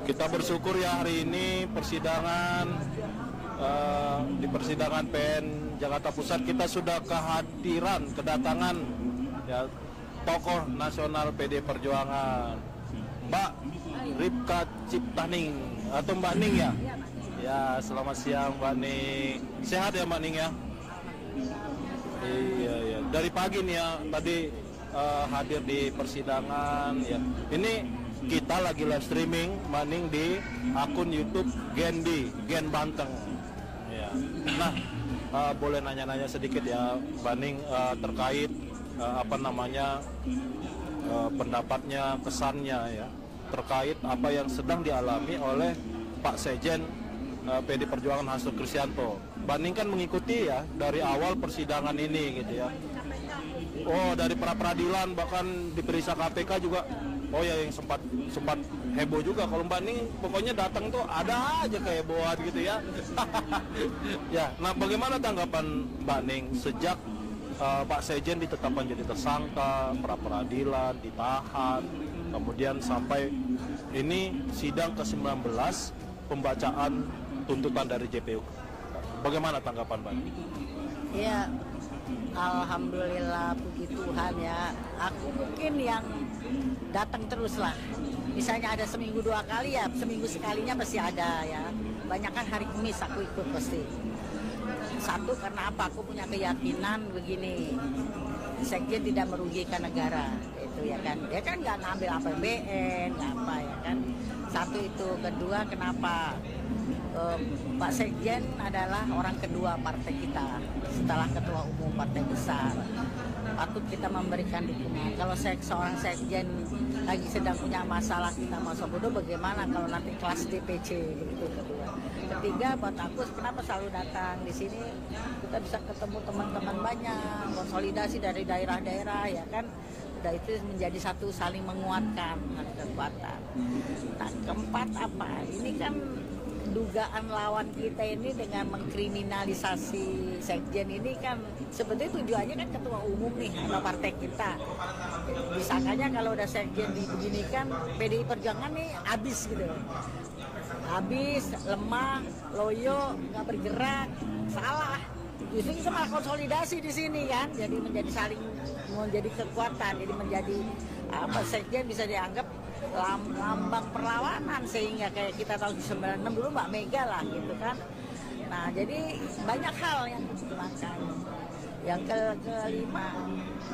Kita bersyukur ya hari ini persidangan di persidangan PN Jakarta Pusat kita sudah kedatangan ya tokoh nasional PD Perjuangan Mbak Ripka Ciptaning atau Mbak Ning ya. Ya, selamat siang Mbak Ning. Sehat ya Mbak Ning ya? Iya. Dari pagi nih ya tadi hadir di persidangan ya. Ini kita lagi live streaming Mbak Ning di akun YouTube Gen Banteng. Ya. Nah, boleh nanya-nanya sedikit ya Mbak Ning terkait pendapatnya, kesannya ya terkait apa yang sedang dialami oleh Pak Sekjen PD Perjuangan Hasto Kristianto. Mbak Ning kan mengikuti ya dari awal persidangan ini gitu ya. Oh, dari pra-peradilan bahkan diperiksa KPK juga. Oh ya, yang sempat heboh juga. Kalau Mbak Ning pokoknya datang tuh ada aja kehebohan gitu ya. Ya, nah bagaimana tanggapan Mbak Ning sejak Pak Sekjen ditetapkan jadi tersangka, pra-peradilan, ditahan, kemudian sampai ini sidang ke-19 pembacaan tuntutan dari JPU. Bagaimana tanggapan Mbak Ning? Ya, alhamdulillah puji Tuhan ya. Aku mungkin yang datang terus lah. Misalnya ada seminggu 2 kali ya, seminggu sekalinya pasti ada ya. Banyak kan hari Kamis aku ikut pasti. Satu karena apa? Aku punya keyakinan begini. Sekjen tidak merugikan negara, itu ya kan. Dia kan nggak ngambil APBN, nggak apa ya kan. Satu itu. Kedua kenapa? Pak Sekjen adalah orang kedua partai kita setelah ketua umum partai besar. Patut kita memberikan dukungan. Kalau seorang Sekjen lagi sedang punya masalah kita masuk bodoh, bagaimana kalau nanti kelas DPC begitu. Kedua. Ketiga buat aku kenapa selalu datang di sini, kita bisa ketemu teman-teman banyak, konsolidasi dari daerah-daerah ya kan. Udah itu menjadi satu saling menguatkan kekuatan. Nah, keempat apa? Ini kan dugaan lawan kita ini dengan mengkriminalisasi Sekjen ini kan sebetulnya tujuannya kan ketua umum nih atau partai kita. Disangkanya kalau udah Sekjen dibeginikan PDI Perjuangan nih habis gitu. Habis, lemah, loyo, nggak bergerak, salah. Justru kita malah konsolidasi di sini kan, jadi menjadi saling menjadi kekuatan, jadi menjadi Sekjen bisa dianggap lambang perlawanan sehingga kayak kita tahun 96 dulu Mbak Mega lah gitu kan. Nah jadi banyak hal yang digunakan. Yang kelima,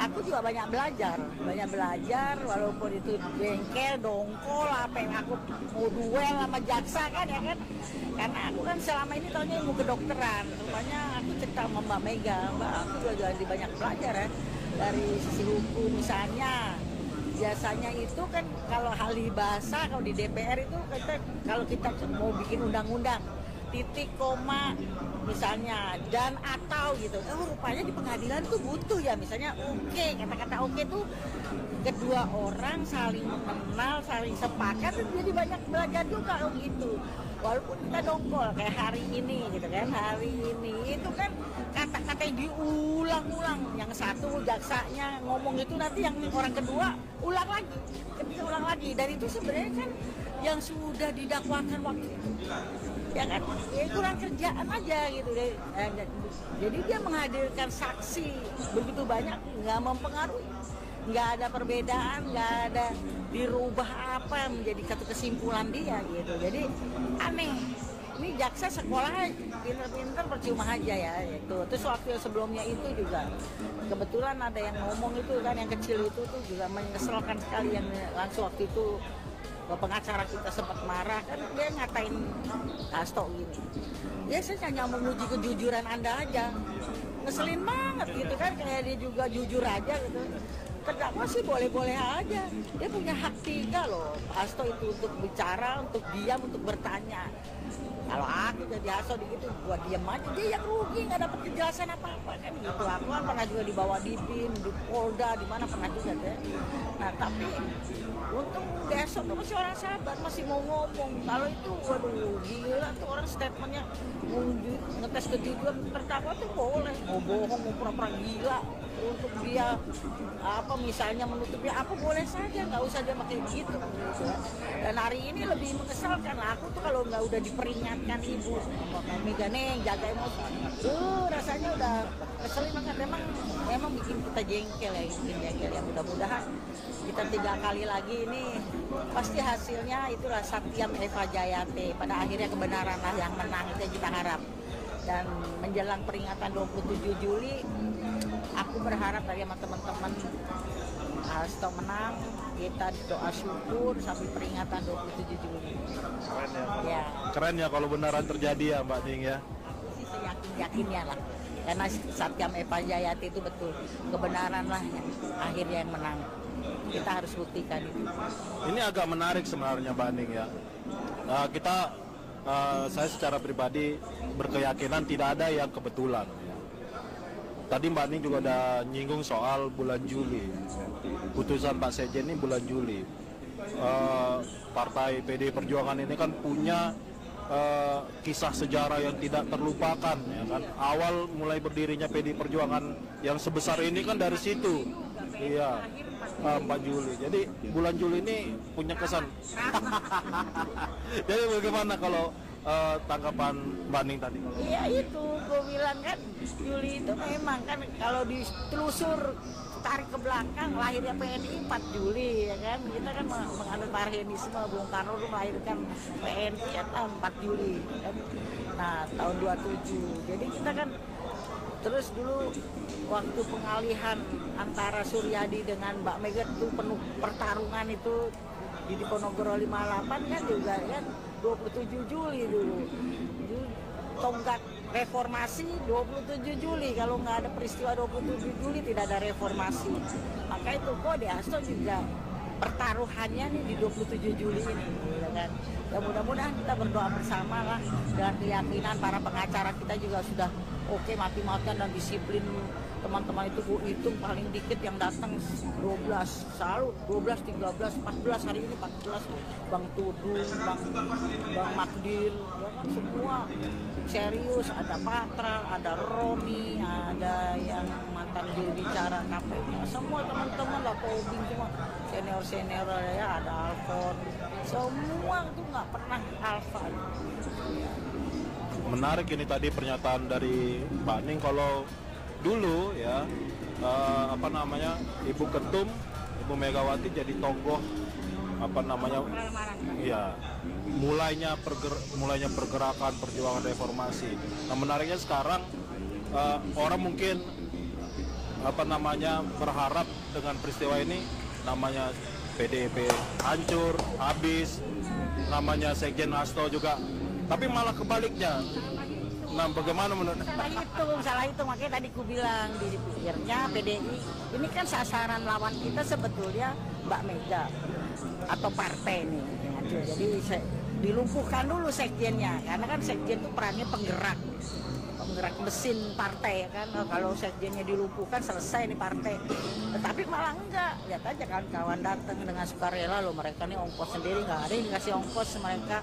aku juga banyak belajar walaupun itu bengkel, dongkol, apa yang aku mau duel sama jaksa kan ya kan. Karena aku kan selama ini tahunya ilmu kedokteran, rupanya aku cerita sama Mbak Mega, Mbak aku juga banyak belajar ya dari sisi hukum misalnya. Biasanya itu kan kalau ahli bahasa kalau di DPR itu kalau kita mau bikin undang-undang titik koma misalnya dan atau gitu, rupanya di pengadilan tuh butuh ya misalnya kata-kata tuh kedua orang saling mengenal, saling sepakat dan jadi banyak belajar juga gitu. Walaupun kita dongkol kayak hari ini gitu kan, hari ini itu kan kata-kata yang diulang-ulang, yang satu jaksanya ngomong itu nanti yang orang kedua ulang lagi, dan itu sebenarnya kan yang sudah didakwakan waktu itu ya kan, ya kurang kerjaan aja gitu deh. Jadi dia menghadirkan saksi begitu banyak, nggak mempengaruhi, nggak ada perbedaan, nggak ada dirubah apa menjadi satu kesimpulan dia gitu. Jadi aneh, ini jaksa sekolah pinter-pinter percuma aja ya itu. Terus waktu sebelumnya itu juga kebetulan ada yang ngomong itu kan, yang kecil itu tuh juga menyesalkan sekali, yang langsung waktu itu pengacara kita sempat marah kan, dia ngatain Hasto gini, ya saya hanya menguji kejujuran Anda aja, ngeselin banget gitu kan, kayak dia juga jujur aja gitu. Terdakwa sih boleh-boleh aja, dia punya hak 3 loh Hasto itu, untuk bicara, untuk diam, untuk bertanya. Kalau aku jadi Hasto gitu, gua diam aja, dia yang rugi, nggak dapat kejelasan apa-apa kan gitu. Aku kan pernah juga dibawa di BIN, di Polda, di mana pernah juga deh. Nah tapi untung besok tuh masih orang sabar, masih mau ngomong. Kalau itu waduh gila tuh orang statementnya, mau ngetes kejujuran terdakwa tuh boleh, mau bohong, mau pura-pura gila untuk dia misalnya menutupi apa boleh saja, nggak usah dia pakai begitu. Dan hari ini lebih mengesalkan, aku tuh kalau nggak udah diperingatkan ibu, Mega nih jaga emosi, rasanya udah keselin banget. Memang bikin kita jengkel ya, bikin jengkel ya. Mudah-mudahan kita 3 kali lagi ini pasti hasilnya itulah Satyam Eva Jayate. Pada akhirnya kebenaran lah yang menang, itu yang kita harap. Dan menjelang peringatan 27 Juli, aku berharap dari sama teman-teman Hasto menang, kita doa syukur sampai peringatan 27 Juli. Keren ya. Ya. Keren ya kalau beneran terjadi ya Mbak Ning ya. Aku sih yakin-yakinnya lah. Karena Satyam Eva Jayate itu betul kebenaran lah yang akhirnya yang menang. Kita harus buktikan itu. Ini agak menarik sebenarnya Mbak Ning ya. Saya secara pribadi berkeyakinan tidak ada yang kebetulan. Tadi Mbak Ning juga udah nyinggung soal bulan Juli. Putusan Pak Sekjen ini bulan Juli. Partai PD Perjuangan ini kan punya kisah sejarah yang tidak terlupakan, ya kan. Awal mulai berdirinya PD Perjuangan yang sebesar ini kan dari situ. Iya. 4 Juli. Jadi bulan Juli ini punya kesan. Jadi bagaimana kalau tanggapan Mbak Ning tadi? Iya itu, gue bilang kan Juli itu memang kan kalau ditelusur tarik ke belakang lahirnya PNI 4 Juli ya kan. Kita kan menganut Marxisme, Bung Karno itu melahirkan PNI ya 4 Juli kan. Nah tahun 27. Jadi kita kan terus dulu waktu pengalihan antara Suryadi dengan Mbak Mega itu penuh pertarungan itu di Diponegoro 58 kan juga kan 27 Juli dulu. Tonggak reformasi 27 Juli, kalau nggak ada peristiwa 27 Juli tidak ada reformasi. Maka itu kode Hasto juga pertaruhannya nih di 27 Juli ini gitu kan. Ya mudah-mudahan kita berdoa bersama lah dengan keyakinan para pengacara kita juga sudah oke mati-matian dan disiplin. Teman-teman itu gue hitung paling dikit yang datang 12, selalu 12, 13, 14, hari ini 14. Bang Tudung, Bang Magdir, ya kan semua serius. Ada Patra, ada Romi, ada yang mantan juru bicara KPK, semua teman-teman lah, Tobing semua senior-senior ya, ada Alfon, semua itu nggak pernah alfa. Menarik ini tadi pernyataan dari Mbak Ning, kalau dulu ya Ibu Ketum, Ibu Megawati jadi tokoh ya mulainya pergerakan perjuangan reformasi. Nah menariknya sekarang orang mungkin berharap dengan peristiwa ini namanya PDIP hancur, habis, namanya Sekjen Hasto juga, tapi malah kebaliknya. Nah, bagaimana menurut? Salah hitung, makanya tadi ku bilang di pikirnya PDI ini kan sasaran lawan kita sebetulnya Mbak Mega atau partai nih. Jadi dilumpuhkan dulu sekjennya, karena kan sekjen itu perannya penggerak mesin partai ya kan. Kalau sekjennya dilumpuhkan selesai nih partai. Tetapi malah enggak, lihat aja kan kawan datang dengan sukarela loh, mereka nih ongkos sendiri, nggak ada yang dikasih ongkos mereka.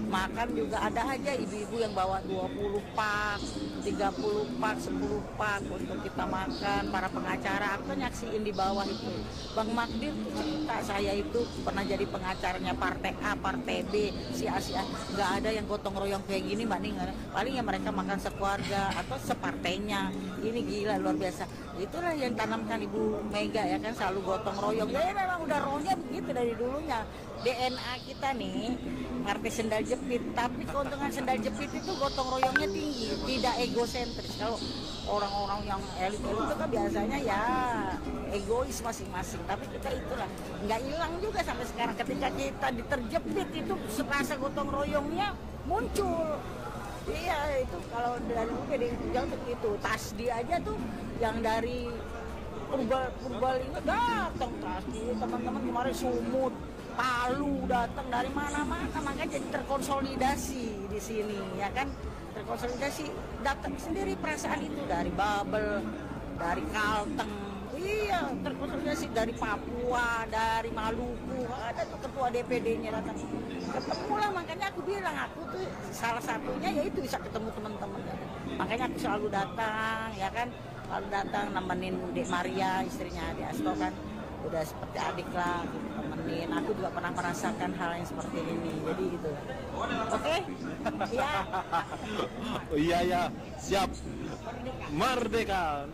Makan juga ada aja ibu-ibu yang bawa 20 pak, 30 pak, 10 pak untuk kita makan. Para pengacara aku nyaksiin di bawah itu. Bang Magdir tuh cerita, saya itu pernah jadi pengacaranya partai A, partai B, si A, nggak ada yang gotong royong kayak gini Mbak Ning. Paling ya mereka makan sekeluarga atau separtainya. Ini gila luar biasa. Itulah yang tanamkan Ibu Mega ya kan, selalu gotong royong. Ya memang udah rohnya begitu dari dulunya. DNA kita nih partai sendal jepit, tapi keuntungan sendal jepit itu gotong royongnya tinggi, tidak egosentris. Kalau orang-orang yang elit itu kan biasanya ya egois masing-masing, tapi kita itulah nggak hilang juga sampai sekarang. Ketika kita diterjepit itu serasa gotong royongnya muncul. Iya itu kalau dari PD Perjuangan begitu. Tasdi aja tuh yang dari Purbalingga datang Tasdi, teman-teman kemarin Sumut, Palu datang dari mana-mana, makanya jadi terkonsolidasi di sini ya kan, terkonsolidasi datang sendiri perasaan itu dari Babel, dari Kalteng. Iya, terkonsolidasi dari Papua, dari Maluku, ada tuh ketua DPD-nya datang. Ketemu lah, makanya aku bilang aku tuh salah satunya yaitu bisa ketemu teman-teman. Makanya aku selalu datang, ya kan, selalu datang nemenin Dek Maria, istrinya Ade Asto kan. udah seperti adik lah, gitu, temenin. Aku juga pernah merasakan hal yang seperti ini, jadi gitu. Oke? Iya. Iya ya, siap. Merdeka.